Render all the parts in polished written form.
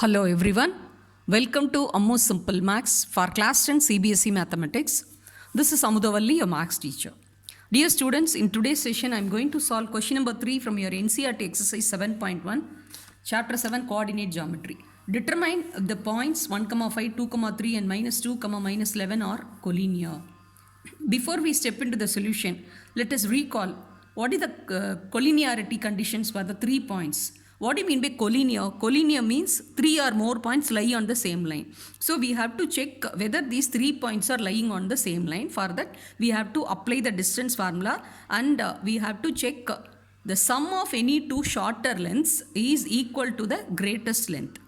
Hello everyone. Welcome to Ammo's Simple Maths for Class 10 CBSE Mathematics. This is Amudavalli, your Maths teacher. Dear students, in today's session I am going to solve question number 3 from your NCERT exercise 7.1, chapter 7 coordinate geometry. Determine the points 1, 5, 2, 3 and minus 2, minus 11 are collinear. Before we step into the solution, let us recall what is the collinearity conditions for the 3 points. What do you mean by collinear? Collinear means 3 or more points lie on the same line. So we have to check whether these 3 points are lying on the same line. For that, we have to apply the distance formula and we have to check the sum of any two shorter lengths is equal to the greatest length.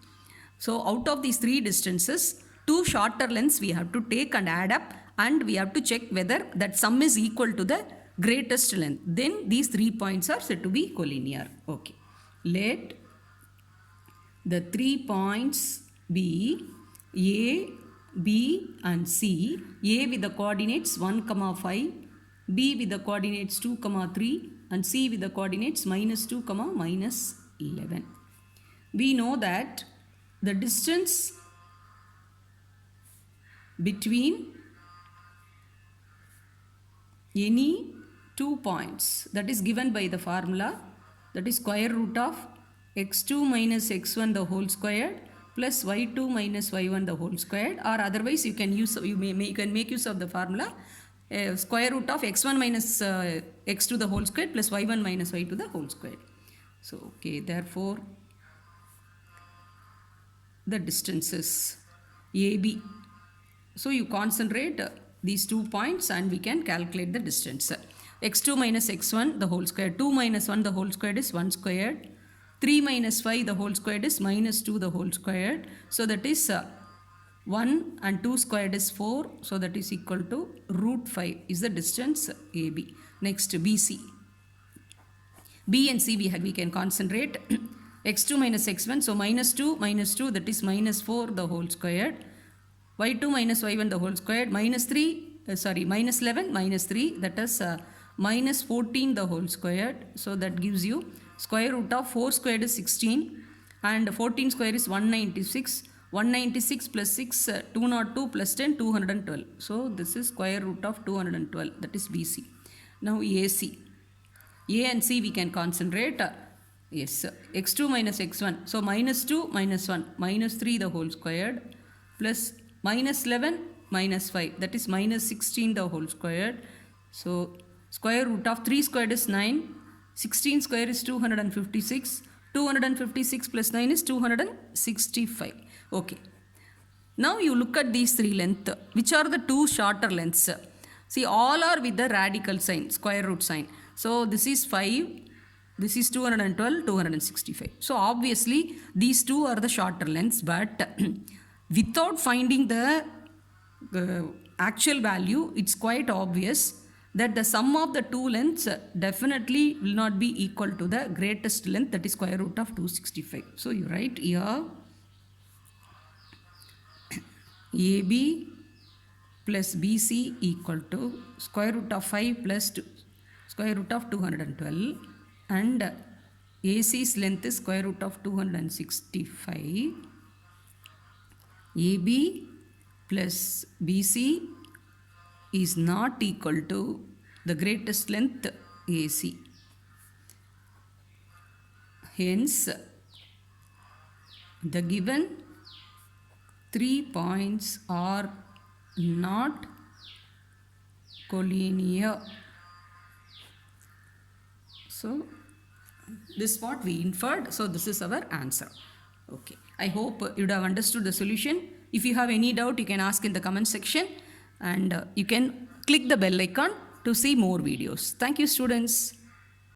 So out of these 3 distances, 2 shorter lengths we have to take and add up, and we have to check whether that sum is equal to the greatest length. Then these 3 points are said to be collinear. Okay. Let the 3 points be A, B and C. A with the coordinates 1, 5, B with the coordinates 2, 3 and C with the coordinates minus 2, minus 11. We know that the distance between any 2 points that is given by the formula, that is square root of x2 minus x1 the whole squared plus y2 minus y1 the whole squared, or otherwise you can make use of the formula square root of x1 minus x2 the whole squared plus y1 minus y2 the whole squared. So okay, therefore the distances AB. So you concentrate these 2 points and we can calculate the distance. X2 minus x1 the whole square, 2 minus 1 the whole squared is 1 squared, 3 minus 5 the whole squared is minus 2 the whole squared. So that is 1 and 2 squared is 4. So that is equal to root 5 is the distance AB. Next BC. B and C we can concentrate. X2 minus x1, so minus 2 that is minus 4 the whole squared. Y2 minus y1 the whole squared, minus 11 minus 3 that is minus 14 the whole squared. So that gives you square root of 4 squared is 16 and 14 square is 196. 196 plus 6 202 plus 10 212. So this is square root of 212, that is BC. Now AC. A and C we can concentrate. Yes, x2 minus x1. So minus 2 minus 1 minus 3 the whole squared plus minus 11 minus 5 that is minus 16 the whole squared. So square root of 3 squared is 9, 16 square is 256, 256 plus 9 is 265. Okay. Now you look at these 3 lengths. Which are the 2 shorter lengths? See, all are with the radical sign, square root sign. So this is 5, this is 212, 265. So obviously these 2 are the shorter lengths, but without finding the actual value, it's quite obvious that the sum of the 2 lengths definitely will not be equal to the greatest length, that is square root of 265. So you write here AB plus BC equal to square root of 5 plus square root of 212, and AC's length is square root of 265. AB plus BC is not equal to the greatest length AC. Hence, the given 3 points are not collinear. So, this is what we inferred. So, this is our answer. Okay. I hope you would have understood the solution. If you have any doubt, you can ask in the comment section, and you can click the bell icon to see more videos. Thank you, students.